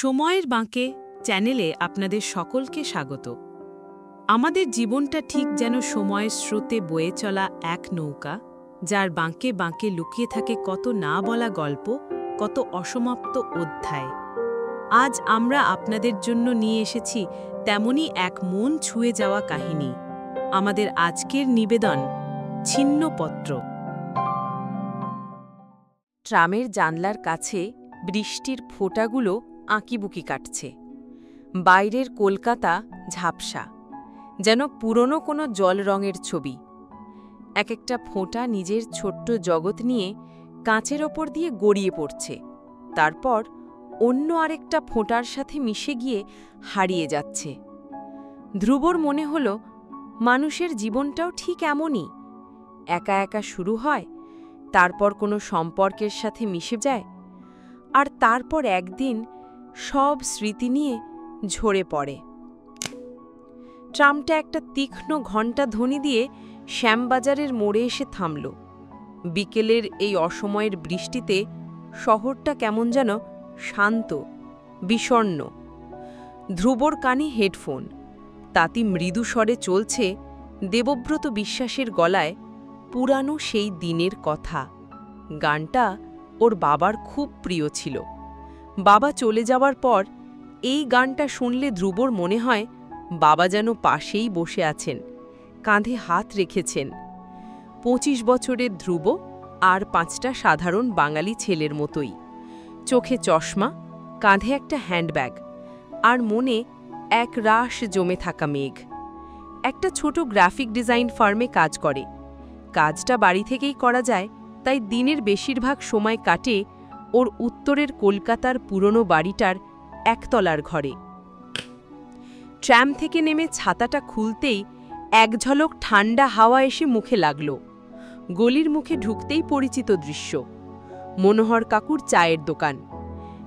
সময়ের বাঁকে চ্যানেলে আপনাদের সকলকে স্বাগত। আমাদের জীবনটা ঠিক যেন সময়ের স্রোতে বয়ে চলা এক নৌকা, যার বাঁকে বাঁকে লুকিয়ে থাকে কত না বলা গল্প, কত অসমাপ্ত অধ্যায়। আজ আমরা আপনাদের জন্য নিয়ে এসেছি তেমনই এক মন ছুঁয়ে যাওয়া কাহিনী। আমাদের আজকের নিবেদন, ছিন্নপত্র। ট্রামের জানলার কাছে বৃষ্টির ফোঁটাগুলো আঁকিবুকি কাটছে। বাইরের কলকাতা ঝাপসা, যেন পুরনো কোনো জল রঙের ছবি। এক একটা ফোঁটা নিজের ছোট্ট জগৎ নিয়ে কাঁচের ওপর দিয়ে গড়িয়ে পড়ছে, তারপর অন্য আরেকটা ফোঁটার সাথে মিশে গিয়ে হারিয়ে যাচ্ছে। ধ্রুবর মনে হল মানুষের জীবনটাও ঠিক এমনই, একা একা শুরু হয়, তারপর কোনো সম্পর্কের সাথে মিশে যায়, আর তারপর একদিন সব স্মৃতি নিয়ে ঝরে পড়ে। ট্রামটা একটা তীক্ষ্ণ ঘণ্টা ধ্বনি দিয়ে শ্যামবাজারের মোড়ে এসে থামল। বিকেলের এই অসময়ের বৃষ্টিতে শহরটা কেমন যেন শান্ত, বিষণ্ণ। ধ্রুবর কানে হেডফোন, তাতে মৃদু স্বরে চলছে দেবব্রত বিশ্বাসের গলায় পুরানো সেই দিনের কথা। গানটা ওর বাবার খুব প্রিয় ছিল। বাবা চলে যাওয়ার পর এই গানটা শুনলে ধ্রুবর মনে হয় বাবা যেন পাশেই বসে আছেন, কাঁধে হাত রেখেছেন। 25 বছরের ধ্রুব আর 5টা সাধারণ বাঙালি ছেলের মতোই, চোখে চশমা, কাঁধে একটা হ্যান্ডব্যাগ, আর মনে এক রাশ জমে থাকা মেঘ। একটা ছোট গ্রাফিক ডিজাইন ফার্মে কাজ করে। কাজটা বাড়ি থেকেই করা যায়, তাই দিনের বেশিরভাগ সময় কাটে ওর উত্তরের কলকাতার পুরনো বাড়িটার একতলার ঘরে। ট্রাম থেকে নেমে ছাতাটা খুলতেই এক ঝলক ঠান্ডা হাওয়া এসে মুখে লাগল। গলির মুখে ঢুকতেই পরিচিত দৃশ্য, মনোহর কাকুর চায়ের দোকান।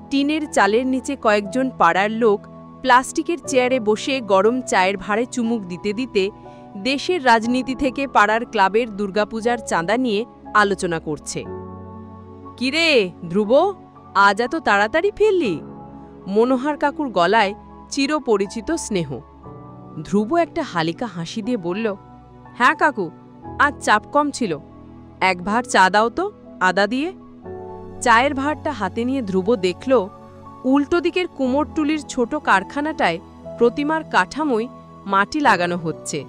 টিনের চালের নিচে কয়েকজন পাড়ার লোক প্লাস্টিকের চেয়ারে বসে গরম চায়ের ভাঁড়ে চুমুক দিতে দিতে দেশের রাজনীতি থেকে পাড়ার ক্লাবের দুর্গাপূজার চাঁদা নিয়ে আলোচনা করছে। কিরে ধ্রুব, আজ এত তাড়াতাড়ি ফিরলি? মনোহর কাকুর গলায় চিরপরিচিত স্নেহ। ধ্রুব একটা হালকা হাসি দিয়ে বলল, হ্যাঁ কাকু, আজ চাপ কম ছিল। এক ভাঁড় চা দাও তো, আদা দিয়ে। চায়ের ভাঁড়টা হাতে নিয়ে ধ্রুব দেখল উল্টো দিকের কুমোরটুলির ছোট কারখানাটায় প্রতিমার কাঠামোয় মাটি লাগানো হচ্ছে।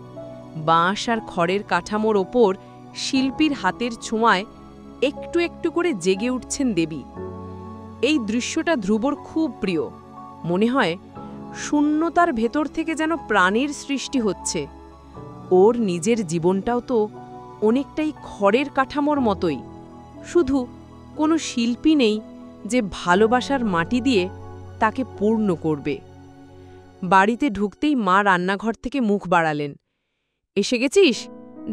বাঁশ আর খড়ের কাঠামোর ওপর শিল্পীর হাতের ছোঁয়ায় একটু একটু করে জেগে উঠছেন দেবী। এই দৃশ্যটা ধ্রুবর খুব প্রিয়। মনে হয় শূন্যতার ভেতর থেকে যেন প্রাণের সৃষ্টি হচ্ছে। ওর নিজের জীবনটাও তো অনেকটাই খড়ের কাঠামোর মতোই, শুধু কোনো শিল্পী নেই যে ভালোবাসার মাটি দিয়ে তাকে পূর্ণ করবে। বাড়িতে ঢুকতেই মা রান্নাঘর থেকে মুখ বাড়ালেন, এসে গেছিস?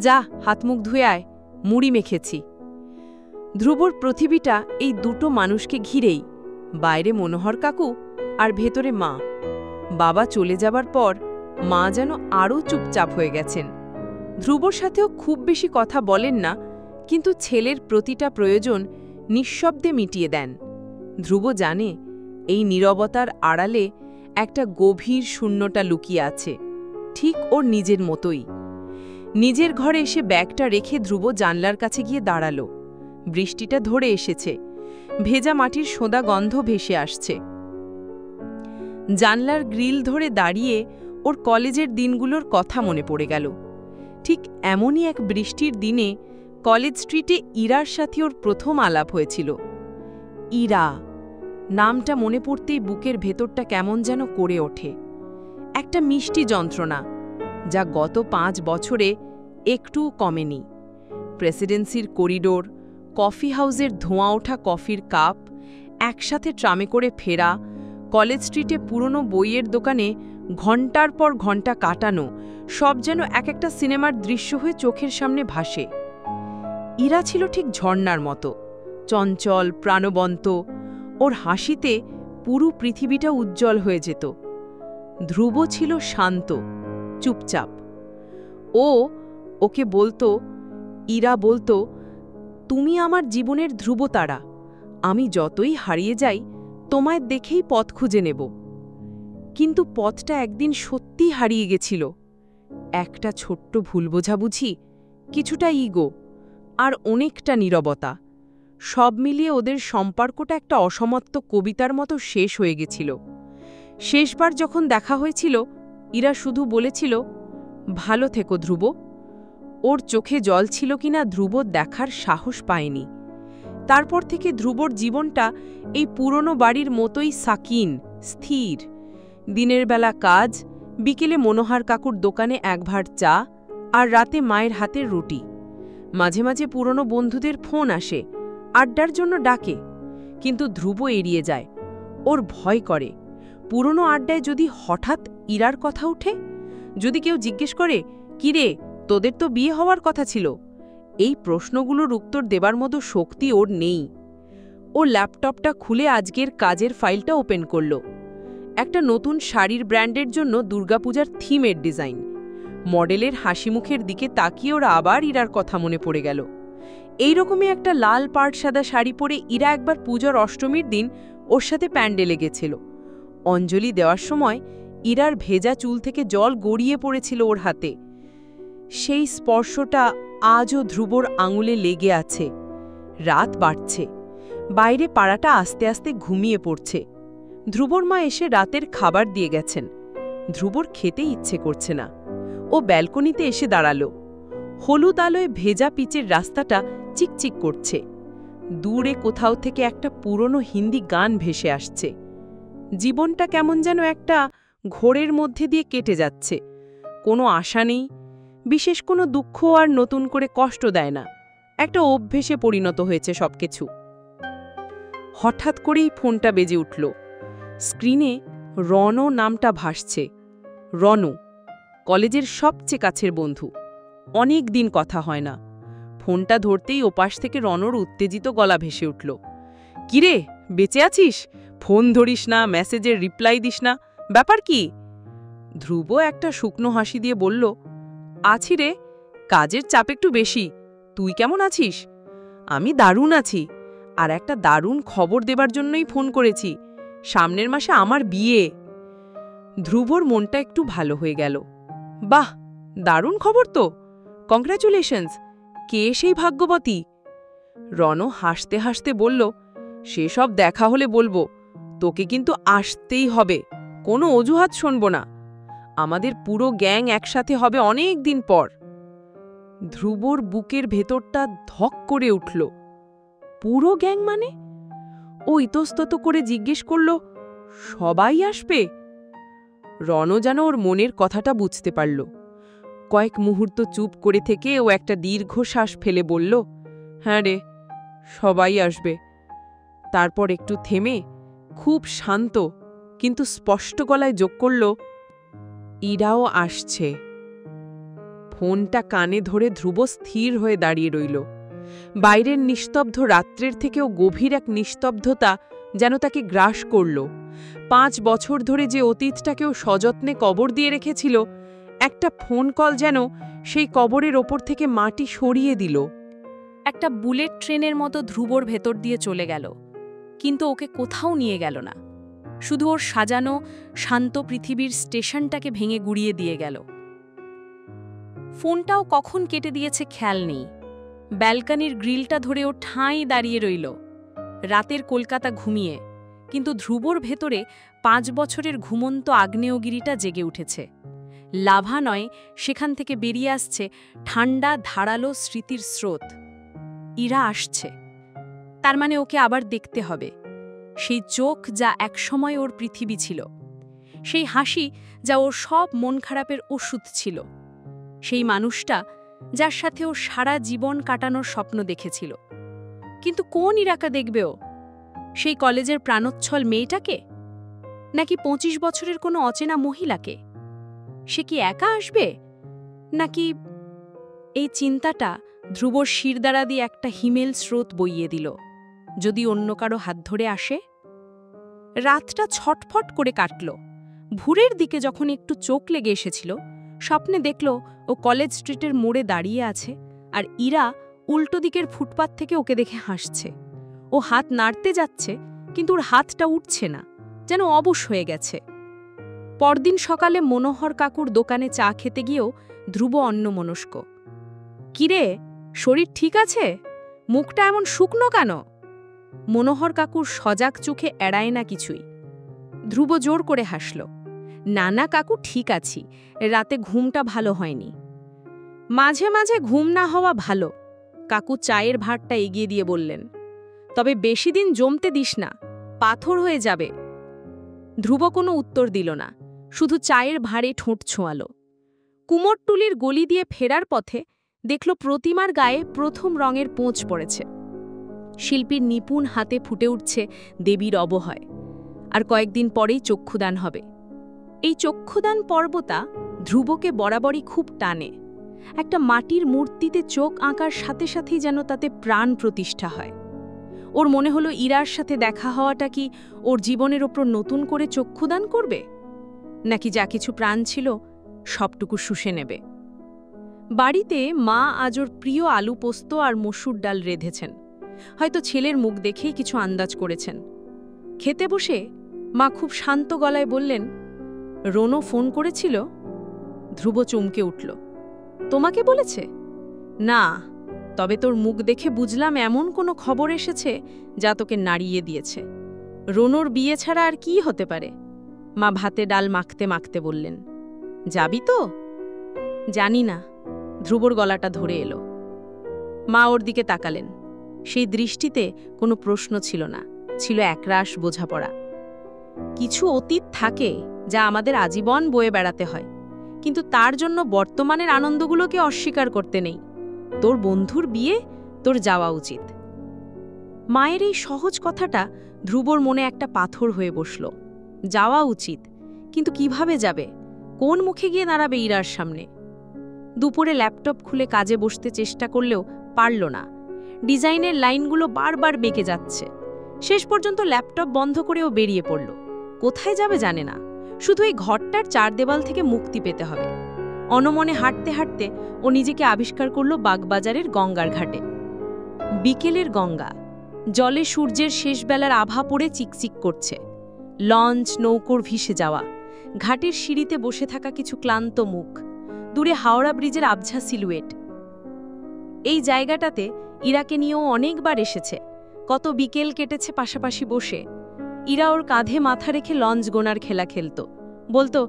যা হাত মুখ ধুয়ে আয়, মুড়ি মেখেছি। ধ্রুবর পৃথিবীটা এই দুটো মানুষকে ঘিরেই, বাইরে মনোহর কাকু আর ভেতরে মা। বাবা চলে যাবার পর মা যেন আরও চুপচাপ হয়ে গেছেন। ধ্রুবর সাথেও খুব বেশি কথা বলেন না, কিন্তু ছেলের প্রতিটা প্রয়োজন নিঃশব্দে মিটিয়ে দেন। ধ্রুব জানে এই নীরবতার আড়ালে একটা গভীর শূন্যতা লুকিয়ে আছে, ঠিক ওর নিজের মতোই। নিজের ঘরে এসে ব্যাগটা রেখে ধ্রুব জানলার কাছে গিয়ে দাঁড়াল। বৃষ্টিটা ধরে এসেছে, ভেজা মাটির সোঁদা গন্ধ ভেসে আসছে। জানলার গ্রিল ধরে দাঁড়িয়ে ওর কলেজের দিনগুলোর কথা মনে পড়ে গেল। ঠিক এমনই এক বৃষ্টির দিনে কলেজ স্ট্রিটে ইরার সাথে ওর প্রথম আলাপ হয়েছিল। ইরা নামটা মনে পড়তেই বুকের ভেতরটা কেমন যেন করে ওঠে। একটা মিষ্টি যন্ত্রণা, যা গত 5 বছরে একটুও কমেনি। প্রেসিডেন্সির করিডোর, কফি হাউসের ধোঁয়া ওঠা কফির কাপ, একসাথে ট্রামে করে ফেরা, কলেজ স্ট্রিটে পুরনো বইয়ের দোকানে ঘণ্টার পর ঘণ্টা কাটানো, সব যেন এক একটা সিনেমার দৃশ্য হয়ে চোখের সামনে ভাসে। ইরা ছিল ঠিক ঝর্ণার মতো, চঞ্চল, প্রাণবন্ত। ওর হাসিতে পুরো পৃথিবীটা উজ্জ্বল হয়ে যেত। ধ্রুব ছিল শান্ত, চুপচাপ। ওকে বলতো, ইরা বলতো, তুমি আমার জীবনের ধ্রুবতারা। আমি যতই হারিয়ে যাই, তোমায় দেখেই পথ খুঁজে নেব। কিন্তু পথটা একদিন সত্যিই হারিয়ে গেছিল। একটা ছোট্ট ভুল বোঝাবুঝি, কিছুটা ইগো, আর অনেকটা নীরবতা, সব মিলিয়ে ওদের সম্পর্কটা একটা অসমাপ্ত কবিতার মতো শেষ হয়ে গেছিল। শেষবার যখন দেখা হয়েছিল, ইরা শুধু বলেছিল, ভালো থেকো ধ্রুব। ওর চোখে জল ছিল কিনা ধ্রুব দেখার সাহস পায়নি। তারপর থেকে ধ্রুবর জীবনটা এই পুরনো বাড়ির মতোই সাকিন, স্থির। দিনের বেলা কাজ, বিকেলে মনোহার কাকুর দোকানে এক ভাঁড় চা, আর রাতে মায়ের হাতের রুটি। মাঝে মাঝে পুরনো বন্ধুদের ফোন আসে, আড্ডার জন্য ডাকে, কিন্তু ধ্রুব এড়িয়ে যায়। ওর ভয় করে, পুরনো আড্ডায় যদি হঠাৎ ইরার কথা ওঠে, যদি কেউ জিজ্ঞেস করে, কিরে তোদের তো বিয়ে হওয়ার কথা ছিল, এই প্রশ্নগুলোর উত্তর দেবার মতো শক্তি ওর নেই। ও ল্যাপটপটা খুলে আজকের কাজের ফাইলটা ওপেন করল। একটা নতুন শাড়ির ব্র্যান্ডের জন্য দুর্গাপূজার থিমের ডিজাইন। মডেলের হাসিমুখের দিকে তাকিয়ে ওরা আবার ইরার কথা মনে পড়ে গেল। এইরকমই একটা লাল পাড় সাদা শাড়ি পরে ইরা একবার পূজার অষ্টমীর দিন ওর সাথে প্যান্ডেলে গেছিল। অঞ্জলি দেওয়ার সময় ইরার ভেজা চুল থেকে জল গড়িয়ে পড়েছিল ওর হাতে। সেই স্পর্শটা আজও ধ্রুবর আঙুলে লেগে আছে। রাত বাড়ছে, বাইরে পাড়াটা আস্তে আস্তে ঘুমিয়ে পড়ছে। ধ্রুবর মা এসে রাতের খাবার দিয়ে গেছেন। ধ্রুবর খেতে ইচ্ছে করছে না। ও ব্যালকনিতে এসে দাঁড়ালো। হলুদ আলোয় ভেজা পিচের রাস্তাটা চিকচিক করছে। দূরে কোথাও থেকে একটা পুরনো হিন্দি গান ভেসে আসছে। জীবনটা কেমন যেন একটা ঘোরের মধ্যে দিয়ে কেটে যাচ্ছে। কোনো আশা নেই, বিশেষ কোনো দুঃখ আর নতুন করে কষ্ট দেয় না। একটা অভ্যেসে পরিণত হয়েছে সবকিছু। হঠাৎ করেই ফোনটা বেজে উঠল। স্ক্রিনে রণ নামটা ভাসছে। রণ, কলেজের সবচেয়ে কাছের বন্ধু। অনেক দিন কথা হয় না। ফোনটা ধরতেই ওপাশ থেকে রণর উত্তেজিত গলা ভেসে উঠল। কিরে, বেঁচে আছিস? ফোন ধরিস না, মেসেজের রিপ্লাই দিস না, ব্যাপার কি? ধ্রুব একটা শুকনো হাসি দিয়ে বলল, আছি রে, কাজের চাপ একটু বেশি। তুই কেমন আছিস? আমি দারুণ আছি, আর একটা দারুণ খবর দেবার জন্যই ফোন করেছি। সামনের মাসে আমার বিয়ে। ধ্রুবর মনটা একটু ভালো হয়ে গেল। বাহ, দারুণ খবর তো, কংগ্র্যাচুলেশনস। কে সেই ভাগ্যবতী? রণ হাসতে হাসতে বলল, সেসব দেখা হলে বলবো, তোকে কিন্তু আসতেই হবে, কোনো অজুহাত শুনব না। আমাদের পুরো গ্যাং একসাথে হবে অনেক দিন পর। ধ্রুবর বুকের ভেতরটা ধক করে উঠল। পুরো গ্যাং মানে? ও ইতস্তত করে জিজ্ঞেস করল, সবাই আসবে? রণ যেন ওর মনের কথাটা বুঝতে পারল। কয়েক মুহূর্ত চুপ করে থেকে ও একটা দীর্ঘশ্বাস ফেলে বলল, হ্যাঁ রে, সবাই আসবে। তারপর একটু থেমে খুব শান্ত কিন্তু স্পষ্ট গলায় যোগ করল, ইরাও আসছে। ফোনটা কানে ধরে ধ্রুব স্থির হয়ে দাঁড়িয়ে রইল। বাইরের নিস্তব্ধ রাত্রের থেকেও গভীর এক নিস্তব্ধতা যেন তাকে গ্রাস করল। 5 বছর ধরে যে অতীতটাকেও সযত্নে কবর দিয়ে রেখেছিল, একটা ফোন কল যেন সেই কবরের ওপর থেকে মাটি সরিয়ে দিল। একটা বুলেট ট্রেনের মতো ধ্রুবর ভেতর দিয়ে চলে গেল, কিন্তু ওকে কোথাও নিয়ে গেল না। শুধু ওর সাজানো শান্ত পৃথিবীর স্টেশনটাকে ভেঙে গুড়িয়ে দিয়ে গেল। ফোনটাও কখন কেটে দিয়েছে খেয়াল নেই। ব্যালকনির গ্রিলটা ধরে ও ঠাঁই দাঁড়িয়ে রইল। রাতের কলকাতা ঘুমিয়ে, কিন্তু ধ্রুবর ভেতরে 5 বছরের ঘুমন্ত আগ্নেয়গিরিটা জেগে উঠেছে। লাভা নয়, সেখান থেকে বেরিয়ে আসছে ঠান্ডা ধারালো স্মৃতির স্রোত। ইরা আসছে, তার মানে ওকে আবার দেখতে হবে। সেই চোখ যা একসময় ওর পৃথিবী ছিল, সেই হাসি যা ওর সব মন খারাপের ওষুধ ছিল, সেই মানুষটা যার সাথে ও সারা জীবন কাটানোর স্বপ্ন দেখেছিল। কিন্তু কোন ইরাকা দেখবে ও? সেই কলেজের প্রাণোচ্ছল মেয়েটাকে, নাকি 25 বছরের কোনো অচেনা মহিলাকে? সে কি একা আসবে, নাকি? এই চিন্তাটা ধ্রুবর শিরদাঁড়া দিয়ে একটা হিমেল স্রোত বইয়ে দিল। যদি অন্য কারো হাত ধরে আসে? রাতটা ছটফট করে কাটল। ভোরের দিকে যখন একটু চোখ লেগে এসেছিল, স্বপ্নে দেখল ও কলেজ স্ট্রিটের মোড়ে দাঁড়িয়ে আছে, আর ইরা উল্টো দিকের ফুটপাত থেকে ওকে দেখে হাসছে। ও হাত নাড়তে যাচ্ছে, কিন্তু ওর হাতটা উঠছে না, যেন অবশ হয়ে গেছে। পরদিন সকালে মনোহর কাকুর দোকানে চা খেতে গিয়েও ধ্রুব অন্যমনস্ক। কিরে, শরীর ঠিক আছে? মুখটা এমন শুকনো কেন? মনোহর কাকুর সজাগ চোখে এড়ায় না কিছুই। ধ্রুব জোর করে হাসল। না না কাকু, ঠিক আছি, রাতে ঘুমটা ভালো হয়নি। মাঝে মাঝে ঘুম না হওয়া ভালো, কাকু চায়ের ভাঁড়টা এগিয়ে দিয়ে বললেন। তবে বেশি দিন জমতে দিস না, পাথর হয়ে যাবে। ধ্রুব কোনো উত্তর দিল না, শুধু চায়ের ভাঁড়ে ঠোঁট ছোঁয়াল। কুমোরটুলির গলি দিয়ে ফেরার পথে দেখল প্রতিমার গায়ে প্রথম রঙের পোঁচ পড়েছে। শিল্পীর নিপুণ হাতে ফুটে উঠছে দেবীর অবহয়। আর কয়েকদিন পরেই চক্ষুদান হবে। এই চক্ষুদান পর্বটা ধ্রুবকে বরাবরই খুব টানে। একটা মাটির মূর্তিতে চোখ আঁকার সাথে সাথেই যেন তাতে প্রাণ প্রতিষ্ঠা হয়। ওর মনে হলো ইরার সাথে দেখা হওয়াটা কি ওর জীবনের ওপর নতুন করে চক্ষুদান করবে, নাকি যা কিছু প্রাণ ছিল সবটুকু শুষে নেবে। বাড়িতে মা আজ ওর প্রিয় আলু পোস্ত আর মসুর ডাল রেঁধেছেন। হয়তো ছেলের মুখ দেখেই কিছু আন্দাজ করেছেন। খেতে বসে মা খুব শান্ত গলায় বললেন, রনো ফোন করেছিল? ধ্রুব চমকে উঠল। তোমাকে বলেছে? না, তবে তোর মুখ দেখে বুঝলাম এমন কোনো খবর এসেছে যা তোকে নাড়িয়ে দিয়েছে। রনোর বিয়ে ছাড়া আর কি হতে পারে? মা ভাতে ডাল মাখতে মাখতে বললেন। যাবি তো? জানি না। ধ্রুবর গলাটা ধরে এলো। মা ওর দিকে তাকালেন। সেই দৃষ্টিতে কোনো প্রশ্ন ছিল না, ছিল একরাশ বোঝাপড়া। কিছু অতীত থাকে যা আমাদের আজীবন বয়ে বেড়াতে হয়, কিন্তু তার জন্য বর্তমানের আনন্দগুলোকে অস্বীকার করতে নেই। তোর বন্ধুর বিয়ে, তোর যাওয়া উচিত। মায়ের এই সহজ কথাটা ধ্রুবর মনে একটা পাথর হয়ে বসল। যাওয়া উচিত, কিন্তু কিভাবে যাবে? কোন মুখে গিয়ে দাঁড়াবে ইরার সামনে? দুপুরে ল্যাপটপ খুলে কাজে বসতে চেষ্টা করলেও পারল না। ডিজাইনের লাইনগুলো বারবার বেঁকে যাচ্ছে। শেষ পর্যন্ত ল্যাপটপ বন্ধ করেও বেরিয়ে পড়ল। কোথায় যাবে জানে না, শুধু এই ঘরটার চার দেওয়াল থেকে মুক্তি পেতে হবে। অনমনে হাঁটতে হাঁটতে ও নিজেকে আবিষ্কার করল বাগবাজারের গঙ্গার ঘাটে। বিকেলের গঙ্গা, জলে সূর্যের শেষ বেলার আভা পড়ে চিকচিক করছে। লঞ্চ নৌকোর ভিসে যাওয়া, ঘাটের সিঁড়িতে বসে থাকা কিছু ক্লান্ত মুখ, দূরে হাওড়া ব্রিজের আবঝা সিলুয়েট। এই জায়গাটাতে ইরাকে নিয়েও অনেকবার এসেছে। কত বিকেল কেটেছে পাশাপাশি বসে। ইরা ওর কাঁধে মাথা রেখে লঞ্চ গোনার খেলা খেলত। বলতো,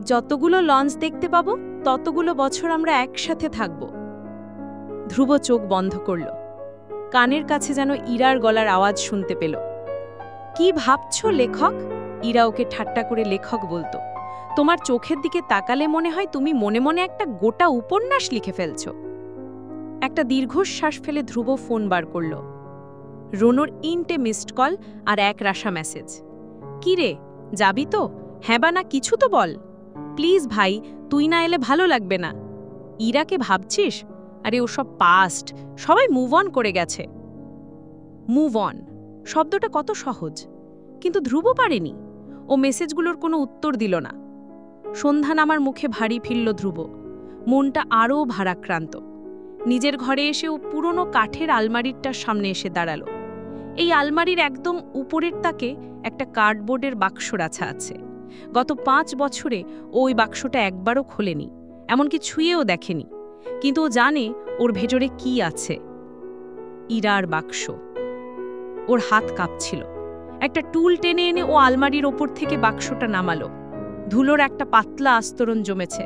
যতগুলো লঞ্চ দেখতে পাবো ততগুলো বছর আমরা একসাথে থাকব। ধ্রুব চোখ বন্ধ করল। কানের কাছে যেন ইরার গলার আওয়াজ শুনতে পেল। কি ভাবছ লেখক? ইরা ওকে ঠাট্টা করে লেখক বলতো। তোমার চোখের দিকে তাকালে মনে হয় তুমি মনে মনে একটা গোটা উপন্যাস লিখে ফেলছ। একটা দীর্ঘশ্বাস ফেলে ধ্রুব ফোন বার করল। রনোর ইনটে মিসড কল আর এক রাশা মেসেজ। কি রে, যাবি তো? হ্যাঁ বা না কিছু তো বল। প্লিজ ভাই, তুই না এলে ভালো লাগবে না। ইরাকে ভাবছিস? আরে ওসব পাস্ট, সবাই মুভ অন করে গেছে। মুভ অন শব্দটা কত সহজ, কিন্তু ধ্রুব পারেনি। ও মেসেজগুলোর কোনো উত্তর দিল না। সন্ধ্যা নামার মুখে ভারী ফিরল ধ্রুব। মনটা আরও ভারাক্রান্ত। নিজের ঘরে এসে ও পুরনো কাঠের আলমারিটার সামনে এসে দাঁড়াল। এই আলমারির একদম উপরের তাকে একটা কার্ডবোর্ডের বাক্স রাখা আছে। গত 5 বছরে ওই বাক্সটা একবারও খোলেনি, এমনকি ছুঁয়েও দেখেনি। কিন্তু ও জানে ওর ভেতরে কি আছে। ইরার বাক্স। ওর হাত কাঁপছিল। একটা টুল টেনে এনে ও আলমারির ওপর থেকে বাক্সটা নামালো। ধুলোর একটা পাতলা আস্তরণ জমেছে।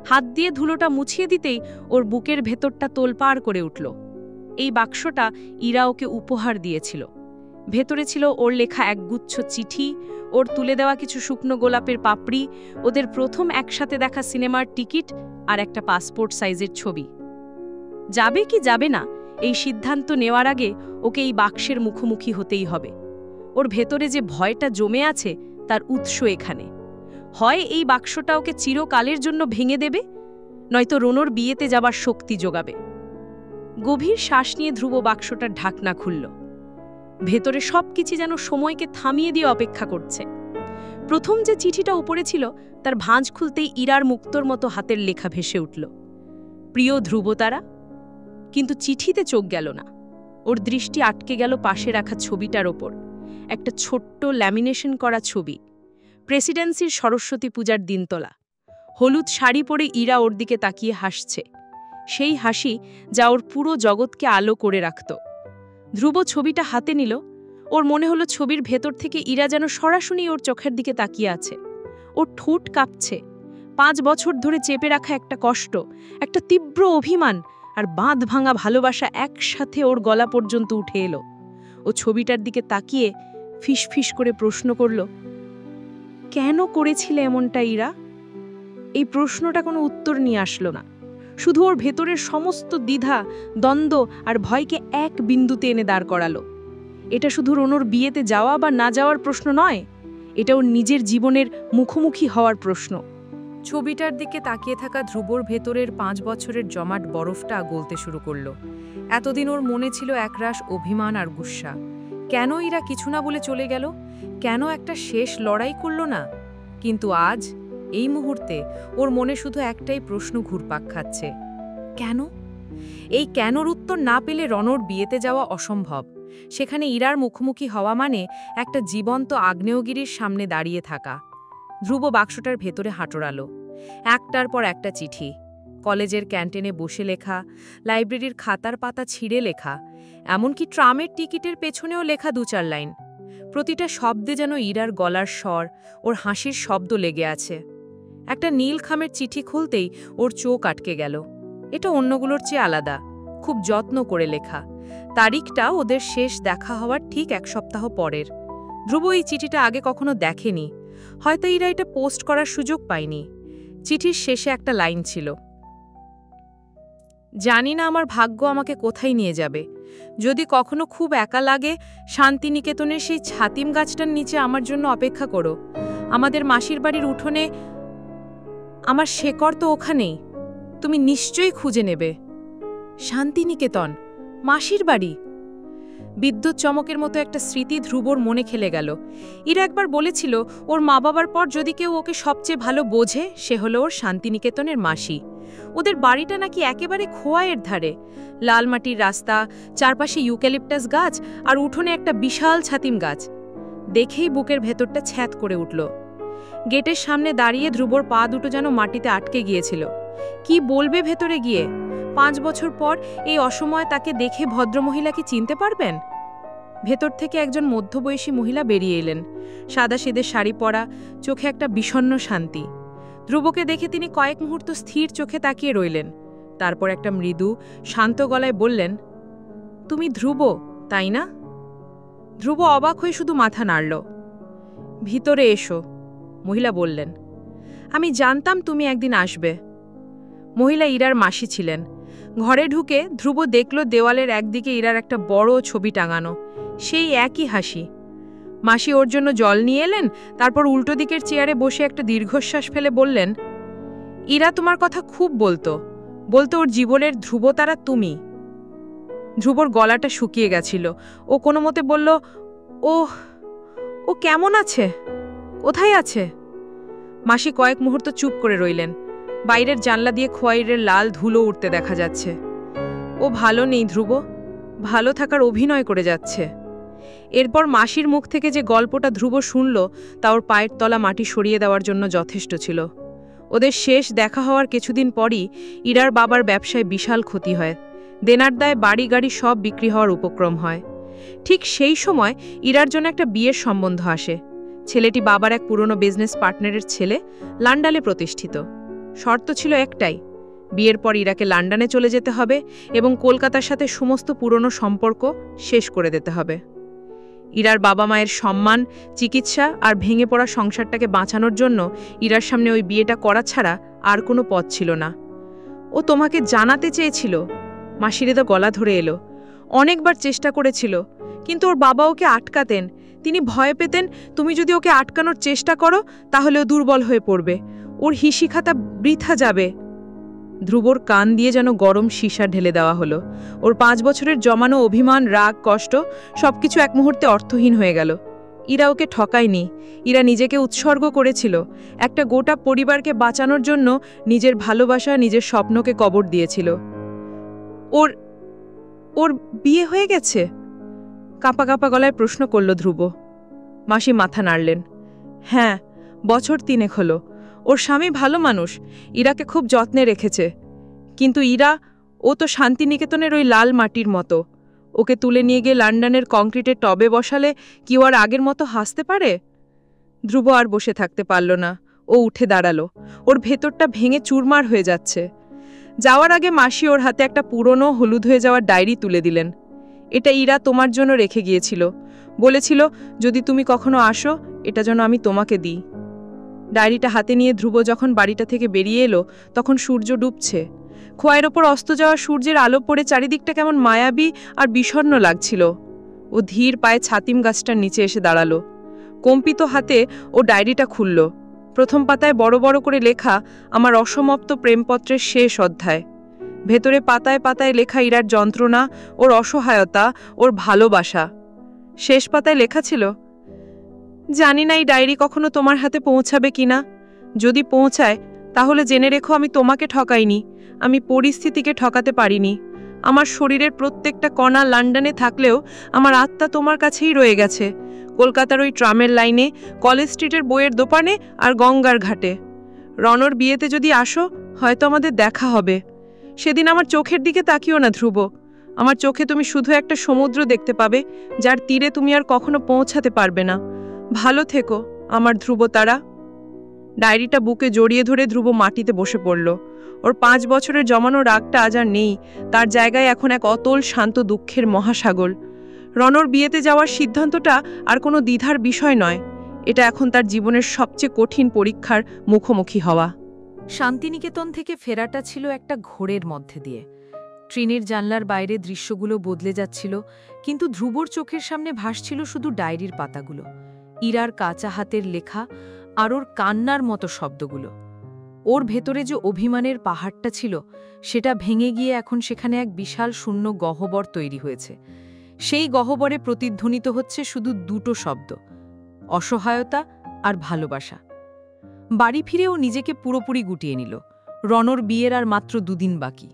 হাত দিয়ে ধুলোটা মুছিয়ে দিতেই ওর বুকের ভেতরটা তোলপাড় করে উঠল। এই বাক্সটা ইরা ওকে উপহার দিয়েছিল। ভেতরে ছিল ওর লেখা একগুচ্ছ চিঠি, ওর তুলে দেওয়া কিছু শুকনো গোলাপের পাপড়ি, ওদের প্রথম একসাথে দেখা সিনেমার টিকিট আর একটা পাসপোর্ট সাইজের ছবি। যাবে কি যাবে না এই সিদ্ধান্ত নেওয়ার আগে ওকে এই বাক্সের মুখোমুখি হতেই হবে। ওর ভেতরে যে ভয়টা জমে আছে তার উৎস এখানে। হয় এই বাক্সটা ওকে চিরকালের জন্য ভেঙে দেবে, নয়তো রনোর বিয়েতে যাবার শক্তি যোগাবে। গভীর শ্বাস নিয়ে ধ্রুব বাক্সটার ঢাকনা খুলল। ভেতরে সবকিছু যেন সময়কে থামিয়ে দিয়ে অপেক্ষা করছে। প্রথম যে চিঠিটা উপরে ছিল তার ভাঁজ খুলতেই ইরার মুক্তোর মতো হাতের লেখা ভেসে উঠল, প্রিয় ধ্রুবতারা। কিন্তু চিঠিতে চোখ গেল না। ওর দৃষ্টি আটকে গেল পাশে রাখা ছবিটার ওপর। একটা ছোট্ট ল্যামিনেশন করা ছবি। প্রেসিডেন্সির সরস্বতী পূজার দিন তোলা। হলুদ শাড়ি পরে ইরা ওর দিকে তাকিয়ে হাসছে, সেই হাসি যা ওর পুরো জগৎকে আলো করে রাখত। ধ্রুব ছবিটা হাতে নিল। ওর মনে হলো ছবির ভেতর থেকে ইরা যেন সরাসরি ওর চোখের দিকে তাকিয়ে আছে। ওর ঠোঁট কাঁপছে। 5 বছর ধরে চেপে রাখা একটা কষ্ট, একটা তীব্র অভিমান আর বাঁধ ভাঙা ভালোবাসা একসাথে ওর গলা পর্যন্ত উঠে এলো। ও ছবিটার দিকে তাকিয়ে ফিসফিস করে প্রশ্ন করল, কেন করেছিলে এমনটা ইরা? এই প্রশ্নটা কোনো উত্তর নিয়ে আসলো না, শুধু ওর ভেতরের সমস্ত দ্বিধা, দ্বন্দ্ব আর ভয়কে এক বিন্দুতে এনে দাঁড় করালো। এটা শুধু রনোর বিয়েতে যাওয়া বা না যাওয়ার প্রশ্ন নয়, এটা ওর নিজের জীবনের মুখোমুখি হওয়ার প্রশ্ন। ছবিটার দিকে তাকিয়ে থাকা ধ্রুবর ভেতরের 5 বছরের জমাট বরফটা গলতে শুরু করল। এতদিন ওর মনে ছিল একরাশ অভিমান আর গুস্সা। কেন ইরা কিছু না বলে চলে গেল? কেন একটা শেষ লড়াই করল না? কিন্তু আজ, এই মুহূর্তে, ওর মনে শুধু একটাই প্রশ্ন ঘুরপাক খাচ্ছে, কেন? এই কেনর উত্তর না পেলে রনর বিয়েতে যাওয়া অসম্ভব। সেখানে ইরার মুখোমুখি হওয়া মানে একটা জীবন্ত আগ্নেয়গিরির সামনে দাঁড়িয়ে থাকা। ধ্রুব বাক্সটার ভেতরে হাঁটড়ালো। একটার পর একটা চিঠি, কলেজের ক্যান্টিনে বসে লেখা, লাইব্রেরির খাতার পাতা ছিঁড়ে লেখা, এমনকি ট্রামের টিকিটের পেছনেও লেখা 2-4 লাইন। প্রতিটা শব্দে যেন ইরার গলার স্বর, ওর হাসির শব্দ লেগে আছে। একটা নীল খামের চিঠি খুলতেই ওর চোখ আটকে গেল। এটা অন্যগুলোর চেয়ে আলাদা, খুব যত্ন করে লেখা। তারিখটা ওদের শেষ দেখা হওয়ার ঠিক 1 সপ্তাহ পরের। ধ্রুব এই চিঠিটা আগে কখনো দেখেনি, হয়তো ইরা এটা পোস্ট করার সুযোগ পায়নি। চিঠির শেষে একটা লাইন ছিল, জানি না আমার ভাগ্য আমাকে কোথায় নিয়ে যাবে। যদি কখনো খুব একা লাগে, শান্তিনিকেতনের সেই ছাতিম গাছটার নিচে আমার জন্য অপেক্ষা করো। আমাদের মাসির বাড়ির উঠোনে, আমার শেকড় তো ওখানেই, তুমি নিশ্চয়ই খুঁজে নেবে। শান্তিনিকেতন, মাসির বাড়ি। বিদ্যুৎ চমকের মতো একটা স্মৃতি ধ্রুবর মনে খেলে গেল। ইরা একবার বলেছিল, ওর মা বাবার পর যদি কেউ ওকে সবচেয়ে ভালো বোঝে, সে হলো ওর শান্তিনিকেতনের মাসি। ওদের বাড়িটা নাকি একেবারে খোয়াইয়ের ধারে, লাল মাটির রাস্তা, চারপাশে ইউক্যালিপটাস গাছ আর উঠোনে একটা বিশাল ছাতিম গাছ। দেখেই বুকের ভেতরটা ছ্যাঁত করে উঠল। গেটের সামনে দাঁড়িয়ে ধ্রুবর পা দুটো যেন মাটিতে আটকে গিয়েছিল। কি বলবে ভেতরে গিয়ে? 5 বছর পর এই অসময়ে তাকে দেখে ভদ্রমহিলা কি চিনতে পারবেন? ভেতর থেকে একজন মধ্যবয়সী মহিলা বেরিয়ে এলেন, সাদাসিধে শাড়ি পরা, চোখে একটা বিষণ্ণ শান্তি। ধ্রুবকে দেখে তিনি কয়েক মুহূর্ত স্থির চোখে তাকিয়ে রইলেন। তারপর একটা মৃদু, শান্ত গলায় বললেন, তুমি ধ্রুব, তাই না? ধ্রুব অবাক হয়ে শুধু মাথা নাড়ল। ভিতরে এসো, মহিলা বললেন। আমি জানতাম তুমি একদিন আসবে। মহিলা ইরার মাসি ছিলেন। ঘরে ঢুকে ধ্রুব দেখল দেওয়ালের একদিকে ইরার একটা বড় ছবি টাঙানো, সেই একই হাসি। মাসি ওর জন্য জল নিয়ে এলেন, তারপর উল্টো দিকের চেয়ারে বসে একটা দীর্ঘশ্বাস ফেলে বললেন, ইরা তোমার কথা খুব বলতো, ওর জীবনের ধ্রুবতারা তুমি। ধ্রুবর গলাটা শুকিয়ে গেছিল। ও কোনো মতে বলল, ও কেমন আছে? কোথায় আছে? মাসি কয়েক মুহূর্ত চুপ করে রইলেন। বাইরের জানলা দিয়ে খোয়াইয়ের লাল ধুলো উঠতে দেখা যাচ্ছে। ও ভালো নেই ধ্রুব, ভালো থাকার অভিনয় করে যাচ্ছে। এরপর মাসির মুখ থেকে যে গল্পটা ধ্রুব শুনল, তা ওর পায়ের তলা মাটি সরিয়ে দেওয়ার জন্য যথেষ্ট ছিল। ওদের শেষ দেখা হওয়ার কিছুদিন পরই ইরার বাবার ব্যবসায় বিশাল ক্ষতি হয়। দেনার দায় বাড়ি গাড়ি সব বিক্রি হওয়ার উপক্রম হয়। ঠিক সেই সময় ইরার জন্য একটা বিয়ের সম্বন্ধ আসে। ছেলেটি বাবার এক পুরনো বিজনেস পার্টনারের ছেলে, লন্ডনে প্রতিষ্ঠিত। শর্ত ছিল একটাই, বিয়ের পর ইরাকে লন্ডনে চলে যেতে হবে এবং কলকাতার সাথে সমস্ত পুরনো সম্পর্ক শেষ করে দিতে হবে। ইরার বাবা মায়ের সম্মান, চিকিৎসা আর ভেঙে পড়া সংসারটাকে বাঁচানোর জন্য ইরার সামনে ওই বিয়েটা করা ছাড়া আর কোনো পথ ছিল না। ও তোমাকে জানাতে চেয়েছিল। মাসিরেদা গলা ধরে এলো। অনেকবার চেষ্টা করেছিল, কিন্তু ওর বাবা ওকে আটকাতেন। তিনি ভয় পেতেন, তুমি যদি ওকে আটকানোর চেষ্টা করো তাহলে ও দুর্বল হয়ে পড়বে, ওর হিসিখাতা বৃথা যাবে। ধ্রুবর কান দিয়ে যেন গরম সীসা ঢেলে দেওয়া হলো। ওর 5 বছরের জমানো অভিমান, রাগ, কষ্ট সবকিছু এক মুহূর্তে অর্থহীন হয়ে গেল। ইরা ওকে ঠকায়নি, ইরা নিজেকে উৎসর্গ করেছিল। একটা গোটা পরিবারকে বাঁচানোর জন্য নিজের ভালোবাসা, নিজের স্বপ্নকে কবর দিয়েছিল। ওর বিয়ে হয়ে গেছে? কাঁপা কাঁপা গলায় প্রশ্ন করল ধ্রুব। মাসি মাথা নাড়লেন। হ্যাঁ, বছর 3 হলো। ওর স্বামী ভালো মানুষ, ইরাকে খুব যত্নে রেখেছে। কিন্তু ইরা, ও তো শান্তিনিকেতনের ওই লাল মাটির মতো। ওকে তুলে নিয়ে গিয়ে লন্ডনের কংক্রিটের টবে বসালে কি ও আর আগের মতো হাসতে পারে? ধ্রুব আর বসে থাকতে পারল না। ও উঠে দাঁড়ালো। ওর ভেতরটা ভেঙে চুরমার হয়ে যাচ্ছে। যাওয়ার আগে মাসি ওর হাতে একটা পুরনো হলুদ হয়ে যাওয়ার ডায়েরি তুলে দিলেন। এটা ইরা তোমার জন্য রেখে গিয়েছিল। বলেছিল যদি তুমি কখনো আসো, এটা যেন আমি তোমাকে দিই। ডায়েরিটা হাতে নিয়ে ধ্রুব যখন বাড়িটা থেকে বেরিয়ে এলো, তখন সূর্য ডুবছে। খোয়াইয়ের ওপর অস্ত যাওয়া সূর্যের আলো পড়ে চারিদিকটা কেমন মায়াবী আর বিষণ্ণ লাগছিল। ও ধীর পায়ে ছাতিম গাছটার নিচে এসে দাঁড়ালো। কম্পিত হাতে ও ডায়েরিটা খুলল। প্রথম পাতায় বড় বড় করে লেখা আমার অসমাপ্ত প্রেমপত্রের শেষ অধ্যায়। ভেতরে পাতায় পাতায় লেখা ইরার যন্ত্রণা, ওর অসহায়তা, ওর ভালোবাসা। শেষ পাতায় লেখা ছিল, জানি না এই ডায়েরি কখনো তোমার হাতে পৌঁছাবে কিনা। যদি পৌঁছায় তাহলে জেনে রেখো আমি তোমাকে ঠকাইনি, আমি পরিস্থিতিকে ঠকাতে পারিনি। আমার শরীরের প্রত্যেকটা কণা লন্ডনে থাকলেও আমার আত্মা তোমার কাছেই রয়ে গেছে, কলকাতার ওই ট্রামের লাইনে, কলেজ স্ট্রিটের বইয়ের দোকানে আর গঙ্গার ঘাটে। রনর বিয়েতে যদি আসো, হয়তো আমাদের দেখা হবে। সেদিন আমার চোখের দিকে তাকিও না ধ্রুব। আমার চোখে তুমি শুধু একটা সমুদ্র দেখতে পাবে, যার তীরে তুমি আর কখনো পৌঁছাতে পারবে না। ভালো থেকো আমার ধ্রুব তারা। ডায়েরিটা বুকে জড়িয়ে ধরে ধ্রুব মাটিতে বসে পড়ল। ওর 5 বছরের জমানো রাগটা আজ আর নেই। তার জায়গায় এখন এক অতল শান্ত দুঃখের মহাসাগর। রনর বিয়েতে যাওয়ার সিদ্ধান্তটা আর কোনো দ্বিধার বিষয় নয়। এটা এখন তার জীবনের সবচেয়ে কঠিন পরীক্ষার মুখোমুখি হওয়া। শান্তিনিকেতন থেকে ফেরাটা ছিল একটা ঘোরের মধ্যে দিয়ে। ট্রেনের জানলার বাইরে দৃশ্যগুলো বদলে যাচ্ছিল, কিন্তু ধ্রুবর চোখের সামনে ভাসছিল শুধু ডায়েরির পাতাগুলো, ইরার কাঁচা হাতের লেখা আর ওর কান্নার মতো শব্দগুলো। ওর ভেতরে যে অভিমানের পাহাড়টা ছিল, সেটা ভেঙে গিয়ে এখন সেখানে এক বিশাল শূন্য গহ্বর তৈরি হয়েছে। সেই গহ্বরে প্রতিধ্বনিত হচ্ছে শুধু 2টো শব্দ, অসহায়তা আর ভালোবাসা। বাড়ি ফিরেও নিজেকে পুরোপুরি গুটিয়ে নিল। রনর বিয়ের আর মাত্র 2 দিন বাকি।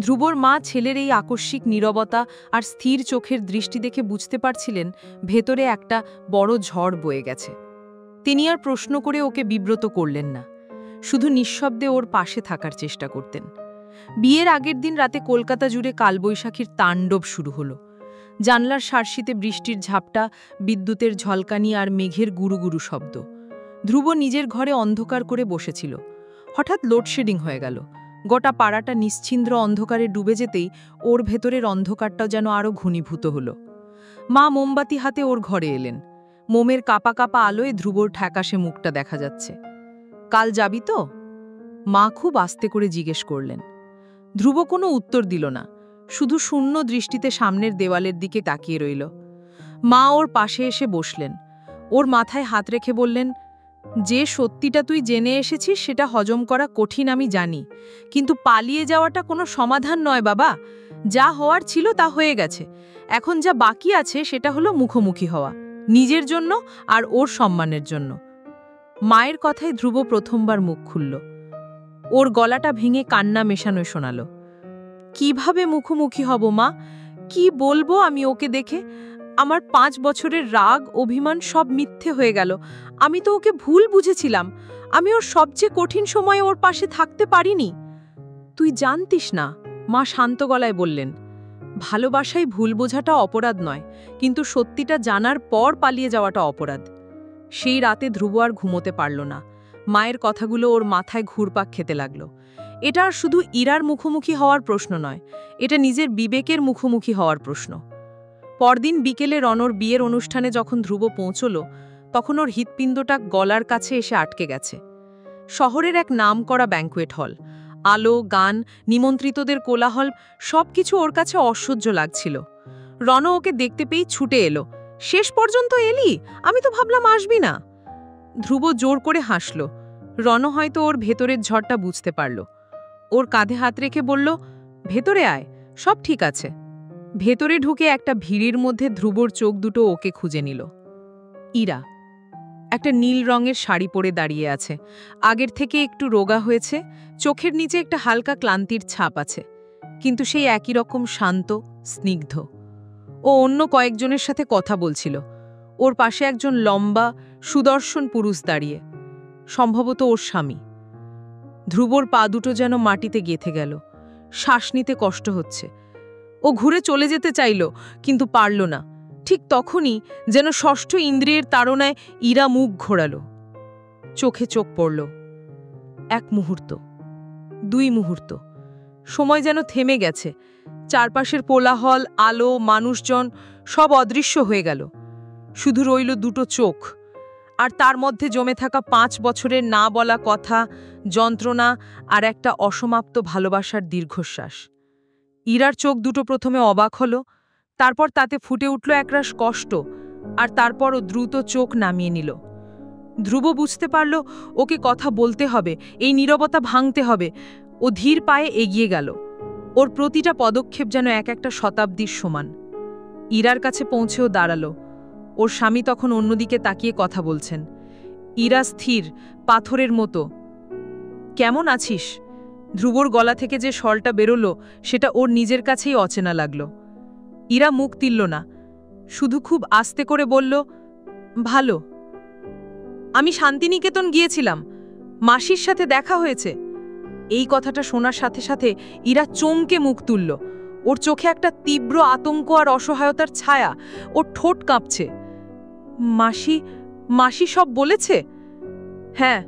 ধ্রুবর মা ছেলের এই আকস্মিক নীরবতা আর স্থির চোখের দৃষ্টি দেখে বুঝতে পারছিলেন ভেতরে একটা বড় ঝড় বয়ে গেছে। তিনি আর প্রশ্ন করে ওকে বিব্রত করলেন না, শুধু নিঃশব্দে ওর পাশে থাকার চেষ্টা করতেন। বিয়ের আগের দিন রাতে কলকাতা জুড়ে কালবৈশাখীর তাণ্ডব শুরু হলো। জানলার শার্শিতে বৃষ্টির ঝাপটা, বিদ্যুতের ঝলকানি আর মেঘের গুরুগুরু শব্দ। ধ্রুব নিজের ঘরে অন্ধকার করে বসেছিল। হঠাৎ লোডশেডিং হয়ে গেল। গোটা পাড়াটা নিশ্চিন্দ্র অন্ধকারে ডুবে যেতেই ওর ভেতরের অন্ধকারটাও যেন আরও ঘনীভূত হল। মা মোমবাতি হাতে ওর ঘরে এলেন। মোমের কাপা কাপা আলোয় ধ্রুবর ঠ্যাকাশে মুখটা দেখা যাচ্ছে। কাল যাবি তো? মা খুব আস্তে করে জিজ্ঞেস করলেন। ধ্রুব কোনো উত্তর দিল না, শুধু শূন্য দৃষ্টিতে সামনের দেওয়ালের দিকে তাকিয়ে রইল। মা ওর পাশে এসে বসলেন। ওর মাথায় হাত রেখে বললেন, যে সত্যিটা তুই জেনে এসেছিস সেটা হজম করা কঠিন আমি জানি, কিন্তু পালিয়ে যাওয়াটা কোনো সমাধান নয় বাবা। যা হওয়ার ছিল তা হয়ে গেছে। এখন যা বাকি আছে সেটা হলো মুখোমুখি হওয়া, নিজের জন্য আর ওর সম্মানের জন্য। মায়ের কথায় ধ্রুব প্রথমবার মুখ খুলল। ওর গলাটা ভেঙে কান্না মেশানো শোনাল। কিভাবে মুখোমুখি হব মা? কি বলবো আমি ওকে দেখে? আমার 5 বছরের রাগ, অভিমান সব মিথ্যে হয়ে গেল। আমি তো ওকে ভুল বুঝেছিলাম। আমি ওর সবচেয়ে কঠিন সময়ে ওর পাশে থাকতে পারিনি। তুই জানতিস না, মা শান্ত গলায় বললেন। ভালোবাসায় ভুল বোঝাটা অপরাধ নয়, কিন্তু সত্যিটা জানার পর পালিয়ে যাওয়াটা অপরাধ। সেই রাতে ধ্রুব আর ঘুমোতে পারল না। মায়ের কথাগুলো ওর মাথায় ঘুরপাক খেতে লাগল। এটা আর শুধু ইরার মুখোমুখি হওয়ার প্রশ্ন নয়, এটা নিজের বিবেকের মুখোমুখি হওয়ার প্রশ্ন। পরদিন বিকেলে রনর বিয়ের অনুষ্ঠানে যখন ধ্রুব পৌঁছল, তখন ওর হৃৎপিণ্ডটা গলার কাছে এসে আটকে গেছে। শহরের এক নামকরা ব্যাঙ্কুয়েট হল, আলো, গান, নিমন্ত্রিতদের কোলাহল, সবকিছু ওর কাছে অসহ্য লাগছিল। রন ওকে দেখতে পেয়েই ছুটে এলো। শেষ পর্যন্ত এলি? আমি তো ভাবলাম আসবি না। ধ্রুব জোর করে হাসল। রন হয়তো ওর ভেতরের ঝড়টা বুঝতে পারল। ওর কাঁধে হাত রেখে বলল, ভেতরে আয়, সব ঠিক আছে। ভেতরে ঢুকে একটা ভিড়ের মধ্যে ধ্রুবর চোখ দুটো ওকে খুঁজে নিল। ইরা একটা নীল রঙের শাড়ি পরে দাঁড়িয়ে আছে। আগের থেকে একটু রোগা হয়েছে, চোখের নিচে একটা হালকা ক্লান্তির ছাপ আছে, কিন্তু সেই একই রকম শান্ত, স্নিগ্ধ। ও অন্য কয়েকজনের সাথে কথা বলছিল। ওর পাশে একজন লম্বা সুদর্শন পুরুষ দাঁড়িয়ে, সম্ভবত ওর স্বামী। ধ্রুবর পা দুটো যেন মাটিতে গেঁথে গেল, শ্বাস নিতে কষ্ট হচ্ছে। ও ঘুরে চলে যেতে চাইল, কিন্তু পারল না। ঠিক তখনই যেন ষষ্ঠ ইন্দ্রিয়ের তাড়নায় ইরা মুখ ঘোরাল। চোখে চোখ পড়ল। 1 মুহূর্ত, 2 মুহূর্ত, সময় যেন থেমে গেছে। চারপাশের কোলাহল, আলো, মানুষজন সব অদৃশ্য হয়ে গেল। শুধু রইল দুটো চোখ, আর তার মধ্যে জমে থাকা 5 বছরের না বলা কথা, যন্ত্রণা আর একটা অসমাপ্ত ভালোবাসার দীর্ঘশ্বাস। ইরার চোখ দুটো প্রথমে অবাক হলো, তারপর তাতে ফুটে উঠল একরাশ কষ্ট, আর তারপর ও দ্রুত চোখ নামিয়ে নিল। ধ্রুব বুঝতে পারল ওকে কথা বলতে হবে, এই নীরবতা ভাঙতে হবে। ও ধীর পায়ে এগিয়ে গেল। ওর প্রতিটা পদক্ষেপ যেন এক একটা শতাব্দীর সমান। ইরার কাছে পৌঁছেও দাঁড়ালো। ওর স্বামী তখন অন্যদিকে তাকিয়ে কথা বলছেন। ইরা স্থির, পাথরের মতো। কেমন আছিস? ধ্রুবর গলা থেকে যে স্বরটা বেরোলো, সেটা ওর নিজের কাছেই অচেনা লাগল। ইরা মুখ তুলল না, শুধু খুব আস্তে করে বলল, ভালো। আমি শান্তিনিকেতন গিয়েছিলাম, মাসির সাথে দেখা হয়েছে। এই কথাটা শোনার সাথে সাথে ইরা চমকে মুখ তুলল। ওর চোখে একটা তীব্র আতঙ্ক আর অসহায়তার ছায়া। ওর ঠোঁট কাঁপছে। মাসি মাসি সব বলেছে? হ্যাঁ।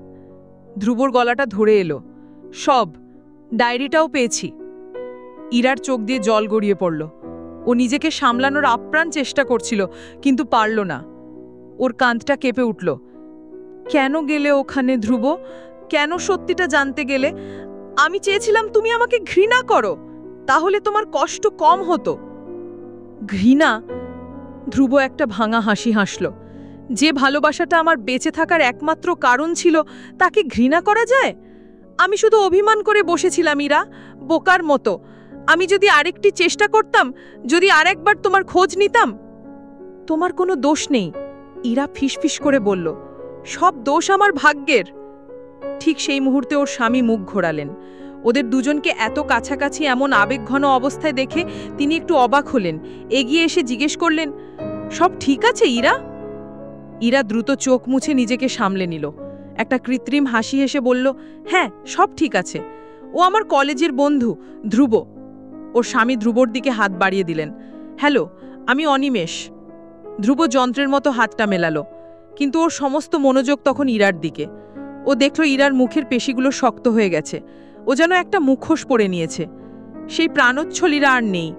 ধ্রুবর গলাটা ধরে এলো। সব, ডায়েরিটাও পেয়েছি। ইরার চোখ দিয়ে জল গড়িয়ে পড়ল। ও নিজেকে সামলানোর আপ্রাণ চেষ্টা করছিল, কিন্তু পারল না। ওর কাঁধটা কেঁপে উঠল। কেন গেলে ওখানে ধ্রুব? কেন সত্যিটা জানতে গেলে? আমি চেয়েছিলাম তুমি আমাকে ঘৃণা করো, তাহলে তোমার কষ্ট কম হতো। ঘৃণা? ধ্রুব একটা ভাঙা হাসি হাসল। যে ভালোবাসাটা আমার বেঁচে থাকার একমাত্র কারণ ছিল, তাকে ঘৃণা করা যায়? আমি শুধু অভিমান করে বসেছিলাম ইরা, বোকার মতো। আমি যদি আরেকটি চেষ্টা করতাম, যদি আরেকবার তোমার খোঁজ নিতাম। তোমার কোনো দোষ নেই, ইরা ফিসফিস করে বলল। সব দোষ আমার ভাগ্যের। ঠিক সেই মুহূর্তে ওর স্বামী মুখ ঘোরালেন। ওদের দুজনকে এত কাছাকাছি এমন আবেগঘন অবস্থায় দেখে তিনি একটু অবাক হলেন। এগিয়ে এসে জিজ্ঞেস করলেন, সব ঠিক আছে ইরা? ইরা দ্রুত চোখ মুছে নিজেকে সামলে নিল। একটা কৃত্রিম হাসি হেসে বলল, হ্যাঁ, সব ঠিক আছে। ও আমার কলেজের বন্ধু ধ্রুব। ওর স্বামী ধ্রুবর দিকে হাত বাড়িয়ে দিলেন। হ্যালো, আমি অনিমেষ। ধ্রুব যন্ত্রের মতো হাতটা মেলালো, কিন্তু ওর সমস্ত মনোযোগ তখন ইরার দিকে। ও দেখল ইরার মুখের পেশিগুলো শক্ত হয়ে গেছে। ও যেন একটা মুখোশ পরে নিয়েছে। সেই প্রাণোচ্ছল ইরা আর নেই।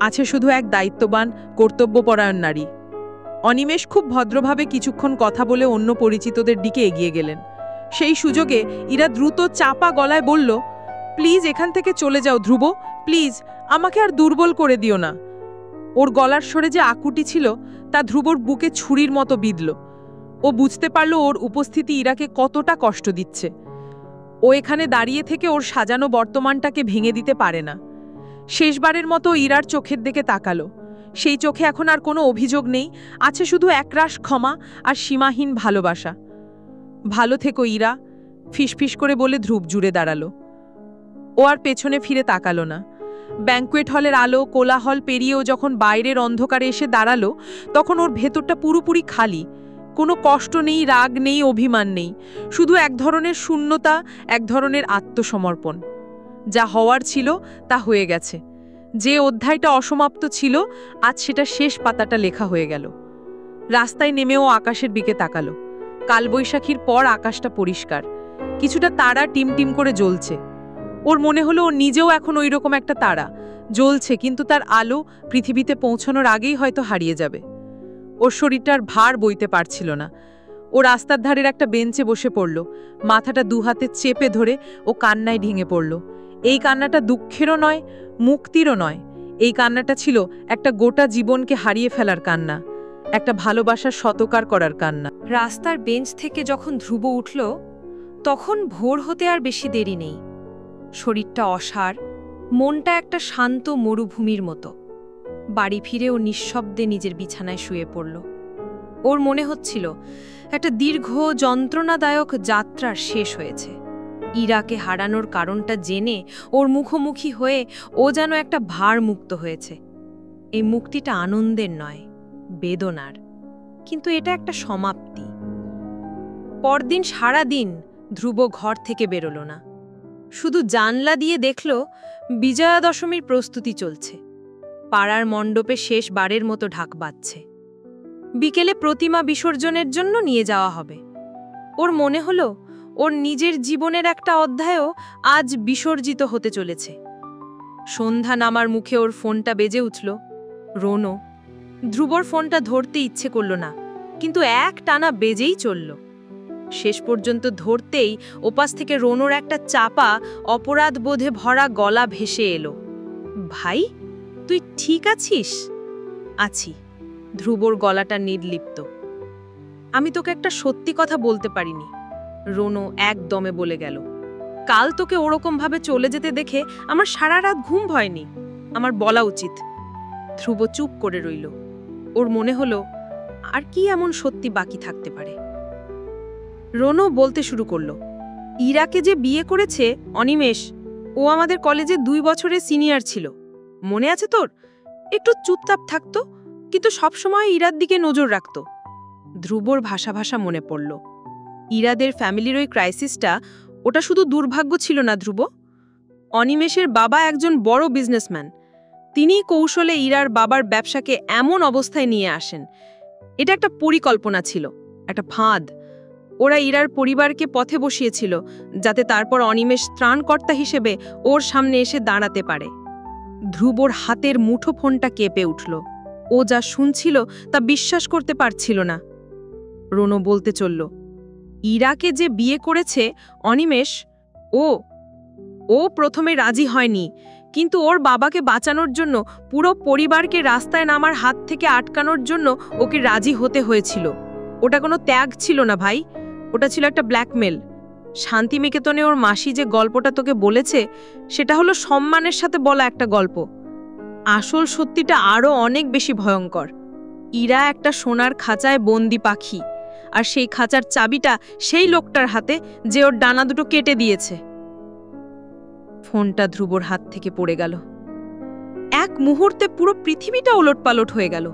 আছে শুধু এক দায়িত্ববান, কর্তব্যপরায়ণ নারী। অনিমেষ খুব ভদ্রভাবে কিছুক্ষণ কথা বলে অন্য পরিচিতদের দিকে এগিয়ে গেলেন। সেই সুযোগে ইরা দ্রুত চাপা গলায় বলল, প্লিজ এখান থেকে চলে যাও ধ্রুব, প্লিজ, আমাকে আর দুর্বল করে দিও না। ওর গলার স্বরে যে আকুতি ছিল, তা ধ্রুবর বুকে ছুরির মতো বিঁধল। ও বুঝতে পারল ওর উপস্থিতি ইরাকে কতটা কষ্ট দিচ্ছে। ও এখানে দাঁড়িয়ে থেকে ওর সাজানো বর্তমানটাকে ভেঙে দিতে পারে না। শেষবারের মতো ইরার চোখের দিকে তাকালো। সেই চোখে এখন আর কোনো অভিযোগ নেই, আছে শুধু একরাশ ক্ষমা আর সীমাহীন ভালোবাসা। ভালো থেকো ইরা, ফিসফিস করে বলে ধ্রুব জুড়ে দাঁড়ালো। ও আর পেছনে ফিরে তাকালো না। ব্যাঙ্কুয়েট হলের আলো, কোলাহল পেরিয়েও যখন বাইরের অন্ধকারে এসে দাঁড়ালো, তখন ওর ভেতরটা পুরোপুরি খালি। কোনো কষ্ট নেই, রাগ নেই, অভিমান নেই, শুধু এক ধরনের শূন্যতা, এক ধরনের আত্মসমর্পণ। যা হওয়ার ছিল তা হয়ে গেছে। যে অধ্যায়টা অসমাপ্ত ছিল, আজ সেটা শেষ পাতাটা লেখা হয়ে গেল। রাস্তায় নেমেও আকাশের দিকে তাকালো। কালবৈশাখীর পর আকাশটা পরিষ্কার, কিছুটা তারা টিমটিম করে জ্বলছে। ওর মনে হলো ও নিজেও এখন ওই রকম একটা তারা, জ্বলছে, কিন্তু তার আলো পৃথিবীতে পৌঁছানোর আগেই হয়তো হারিয়ে যাবে। ওর শরীরটার ভার বইতে পারছিল না। ও রাস্তার ধারের একটা বেঞ্চে বসে পড়ল, মাথাটা দুহাতে চেপে ধরে ও কান্নায় ভেঙে পড়ল। এই কান্নাটা দুঃখেরও নয়, মুক্তিরও নয়। এই কান্নাটা ছিল একটা গোটা জীবনকে হারিয়ে ফেলার কান্না, একটা ভালোবাসার শতকার করার কান্না। রাস্তার বেঞ্চ থেকে যখন ধ্রুব উঠল, তখন ভোর হতে আর বেশি দেরি নেই। শরীরটা অসাড়, মনটা একটা শান্ত মরুভূমির মতো। বাড়ি ফিরে ও নিঃশব্দে নিজের বিছানায় শুয়ে পড়ল। ওর মনে হচ্ছিল একটা দীর্ঘ যন্ত্রণাদায়ক যাত্রার শেষ হয়েছে। ইরাকে হারানোর কারণটা জেনে ওর মুখোমুখি হয়ে ও যেন একটা ভার মুক্ত হয়েছে। এই মুক্তিটা আনন্দের নয়, বেদনার, কিন্তু এটা একটা সমাপ্তি। পরদিন সারা দিন ধ্রুব ঘর থেকে বেরোল না। শুধু জানলা দিয়ে দেখল বিজয়া দশমীর প্রস্তুতি চলছে। পাড়ার মণ্ডপে শেষ বারের মতো ঢাক বাজছে। বিকেলে প্রতিমা বিসর্জনের জন্য নিয়ে যাওয়া হবে। ওর মনে হলো ওর নিজের জীবনের একটা অধ্যায়ও আজ বিসর্জিত হতে চলেছে। সন্ধ্যা নামার মুখে ওর ফোনটা বেজে উঠল। রোনো। ধ্রুবর ফোনটা ধরতে ইচ্ছে করল না, কিন্তু এক টানা বেজেই চলল। শেষ পর্যন্ত ধরতেই ওপাশ থেকে রোনোর একটা চাপা, অপরাধ বোধে ভরা গলা ভেসে এলো। ভাই, তুই ঠিক আছিস? আছি। ধ্রুবর গলাটা নির্লিপ্ত। আমি তোকে একটা সত্যি কথা বলতে পারিনি, রোনো একদমে বলে গেল। কাল তোকে ওরকমভাবে চলে যেতে দেখে আমার সারা রাত ঘুম হয়নি। আমার বলা উচিত। ধ্রুব চুপ করে রইল। ওর মনে হলো আর কি এমন সত্যি বাকি থাকতে পারে। রোনো বলতে শুরু করলো, ইরাকে যে বিয়ে করেছে অনিমেষ, ও আমাদের কলেজে 2 বছরের সিনিয়র ছিল। মনে আছে তোর? একটু চুপচাপ থাকতো, কিন্তু সবসময় ইরার দিকে নজর রাখত। ধ্রুবর ভাষা ভাষা মনে পড়ল। ইরাদের ফ্যামিলির ওই ক্রাইসিসটা, ওটা শুধু দুর্ভাগ্য ছিল না ধ্রুব। অনিমেষের বাবা একজন বড় বিজনেসম্যান। তিনি কৌশলে ইরার বাবার ব্যবসাকে এমন অবস্থায় নিয়ে আসেন। এটা একটা পরিকল্পনা ছিল, একটা ফাঁদ। ওরা ইরার পরিবারকে পথে বসিয়েছিল, যাতে তারপর অনিমেষ ত্রাণকর্তা হিসেবে ওর সামনে এসে দাঁড়াতে পারে। ধ্রুবর হাতের মুঠোফোনটা কেঁপে উঠল। ও যা শুনছিল তা বিশ্বাস করতে পারছিল না। রোনো বলতে চলল, ইরাকে যে বিয়ে করেছে অনিমেষ, ও প্রথমে রাজি হয়নি, কিন্তু ওর বাবাকে বাঁচানোর জন্য, পুরো পরিবারকে রাস্তায় নামার হাত থেকে আটকানোর জন্য ওকে রাজি হতে হয়েছিল। ওটা কোনো ত্যাগ ছিল না ভাই, ওটা ছিল একটা ব্ল্যাকমেল। শান্তিনিকেতনে ওর মাসি যে গল্পটা তোকে বলেছে, সেটা হলো সম্মানের সাথে বলা একটা গল্প। আসল সত্যিটা আরও অনেক বেশি ভয়ঙ্কর। ইরা একটা সোনার খাঁচায় বন্দি পাখি, আর সেই খাঁচার চাবিটা সেই লোকটার হাতে যে ওর ডানা দুটো কেটে দিয়েছে। ফোনটা ধ্রুবর হাত থেকে পড়ে গেল। এক মুহূর্তে পুরো পৃথিবীটা ওলটপালট হয়ে গেল।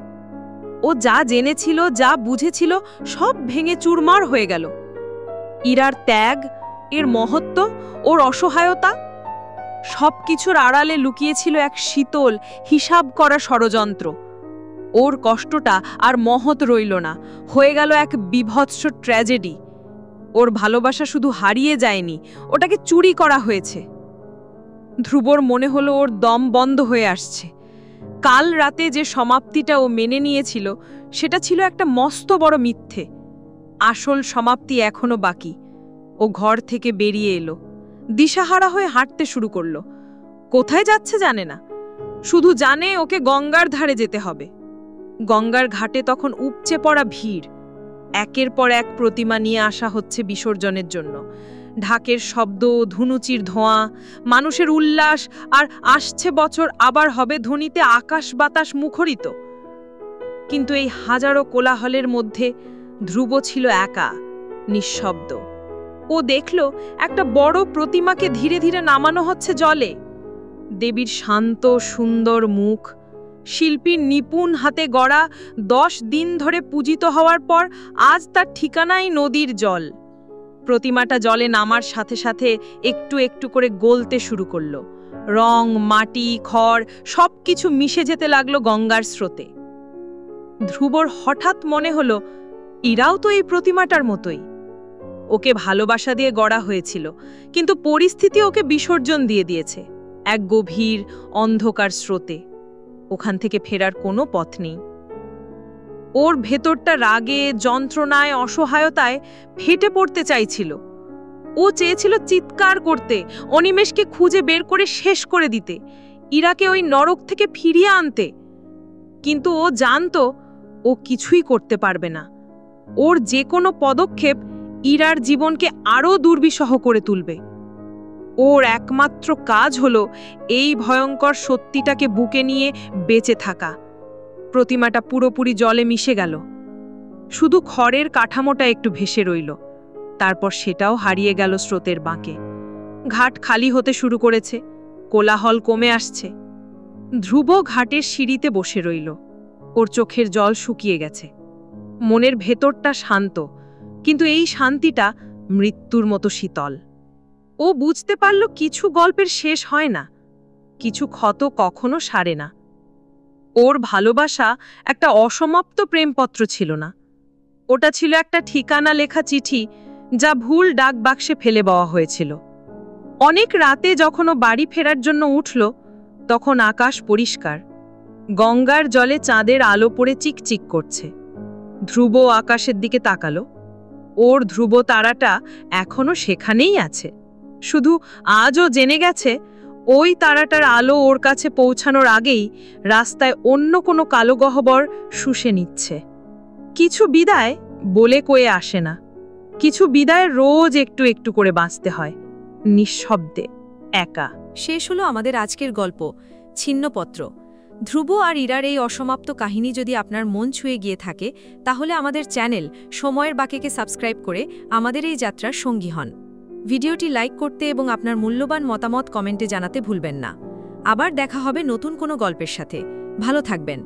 ও যা জেনেছিল, যা বুঝেছিল, সব ভেঙে চুরমার হয়ে গেল। ইরার ত্যাগ, এর মহত্ব, ওর অসহায়তা, সবকিছুর আড়ালে লুকিয়েছিল এক শীতল, হিসাব করা ষড়যন্ত্র। ওর কষ্টটা আর মহৎ রইল না, হয়ে গেল এক বিভৎস ট্র্যাজেডি। ওর ভালোবাসা শুধু হারিয়ে যায়নি, ওটাকে চুরি করা হয়েছে। ধ্রুবর মনে হলো ওর দম বন্ধ হয়ে আসছে। কাল রাতে যে সমাপ্তিটা ও মেনে নিয়েছিল, সেটা ছিল একটা মস্ত বড় মিথ্যে। আসল সমাপ্তি এখনো বাকি। ও ঘর থেকে বেরিয়ে এলো, দিশাহারা হয়ে হাঁটতে শুরু করলো। কোথায় যাচ্ছে জানে না, শুধু জানে ওকে গঙ্গার ধারে যেতে হবে। গঙ্গার ঘাটে তখন উপচে পড়া ভিড়। একের পর এক প্রতিমা নিয়ে আসা হচ্ছে বিসর্জনের জন্য। ঢাকের শব্দ, ধুনুচির ধোঁয়া, মানুষের উল্লাস, আর আসছে বছর আবার হবে ধ্বনিতে আকাশ বাতাস মুখরিত। কিন্তু এই হাজারো কোলাহলের মধ্যে ধ্রুব ছিল একা, নিঃশব্দ। ও দেখল একটা বড় প্রতিমাকে ধীরে ধীরে নামানো হচ্ছে জলে। দেবীর শান্ত সুন্দর মুখ, শিল্পীর নিপুণ হাতে গড়া, 10 দিন ধরে পূজিত হওয়ার পর আজ তার ঠিকানাই নদীর জল। প্রতিমাটা জলে নামার সাথে সাথে একটু একটু করে গলতে শুরু করল। রং, মাটি, খড় সবকিছু মিশে যেতে লাগলো গঙ্গার স্রোতে। ধ্রুবর হঠাৎ মনে হলো, ইরাও তো এই প্রতিমাটার মতোই। ওকে ভালোবাসা দিয়ে গড়া হয়েছিল, কিন্তু পরিস্থিতি ওকে বিসর্জন দিয়ে দিয়েছে এক গভীর অন্ধকার স্রোতে। ওখান থেকে ফেরার কোনো পথ নেই। ওর ভেতরটা রাগে, যন্ত্রণায়, অসহায়তায় ফেটে পড়তে চাইছিল। ও চেয়েছিল চিৎকার করতে, অনিমেষকে খুঁজে বের করে শেষ করে দিতে, ইরাকে ওই নরক থেকে ফিরিয়ে আনতে। কিন্তু ও জানতো ও কিছুই করতে পারবে না। ওর যে কোনো পদক্ষেপ ইরার জীবনকে আরও দুর্বিষহ করে তুলবে। ওর একমাত্র কাজ হলো এই ভয়ঙ্কর সত্যিটাকে বুকে নিয়ে বেঁচে থাকা। প্রতিমাটা পুরোপুরি জলে মিশে গেল, শুধু খড়ের কাঠামোটা একটু ভেসে রইল। তারপর সেটাও হারিয়ে গেল স্রোতের বাঁকে। ঘাট খালি হতে শুরু করেছে, কোলাহল কমে আসছে। ধ্রুব ঘাটের সিঁড়িতে বসে রইল। ওর চোখের জল শুকিয়ে গেছে। মনের ভেতরটা শান্ত, কিন্তু এই শান্তিটা মৃত্যুর মতো শীতল। ও বুঝতে পারল কিছু গল্পের শেষ হয় না, কিছু ক্ষত কখনো সারে না। ওর ভালোবাসা একটা অসমাপ্ত প্রেমপত্র ছিল না, ওটা ছিল একটা ঠিকানা লেখা চিঠি যা ভুল ডাক বাক্সে ফেলে দেওয়া হয়েছিল। অনেক রাতে যখন ও বাড়ি ফেরার জন্য উঠল, তখন আকাশ পরিষ্কার, গঙ্গার জলে চাঁদের আলো পড়ে চিকচিক করছে। ধ্রুব আকাশের দিকে তাকালো। ওর ধ্রুব তারাটা এখনো সেখানেই আছে, শুধু আজও জেনে গেছে ওই তারাটার আলো ওর কাছে পৌঁছানোর আগেই রাস্তায় অন্য কোনো কালো গহ্বর শুষে নিচ্ছে। কিছু বিদায় বলে কয়ে আসে না, কিছু বিদায় রোজ একটু একটু করে বাঁচতে হয়, নিঃশব্দে, একা। শেষ হলো আমাদের আজকের গল্প ছিন্নপত্র। ধ্রুব আর ইরার এই অসমাপ্ত কাহিনী যদি আপনার মন ছুঁয়ে গিয়ে থাকে, তাহলে আমাদের চ্যানেল সময়ের বাঁকেকে সাবস্ক্রাইব করে আমাদের এই যাত্রার সঙ্গী হন। ভিডিওটি লাইক করতে এবং আপনার মূল্যবান মতামত কমেন্টে জানাতে ভুলবেন না। আবার দেখা হবে নতুন কোনো গল্পের সাথে। ভালো থাকবেন।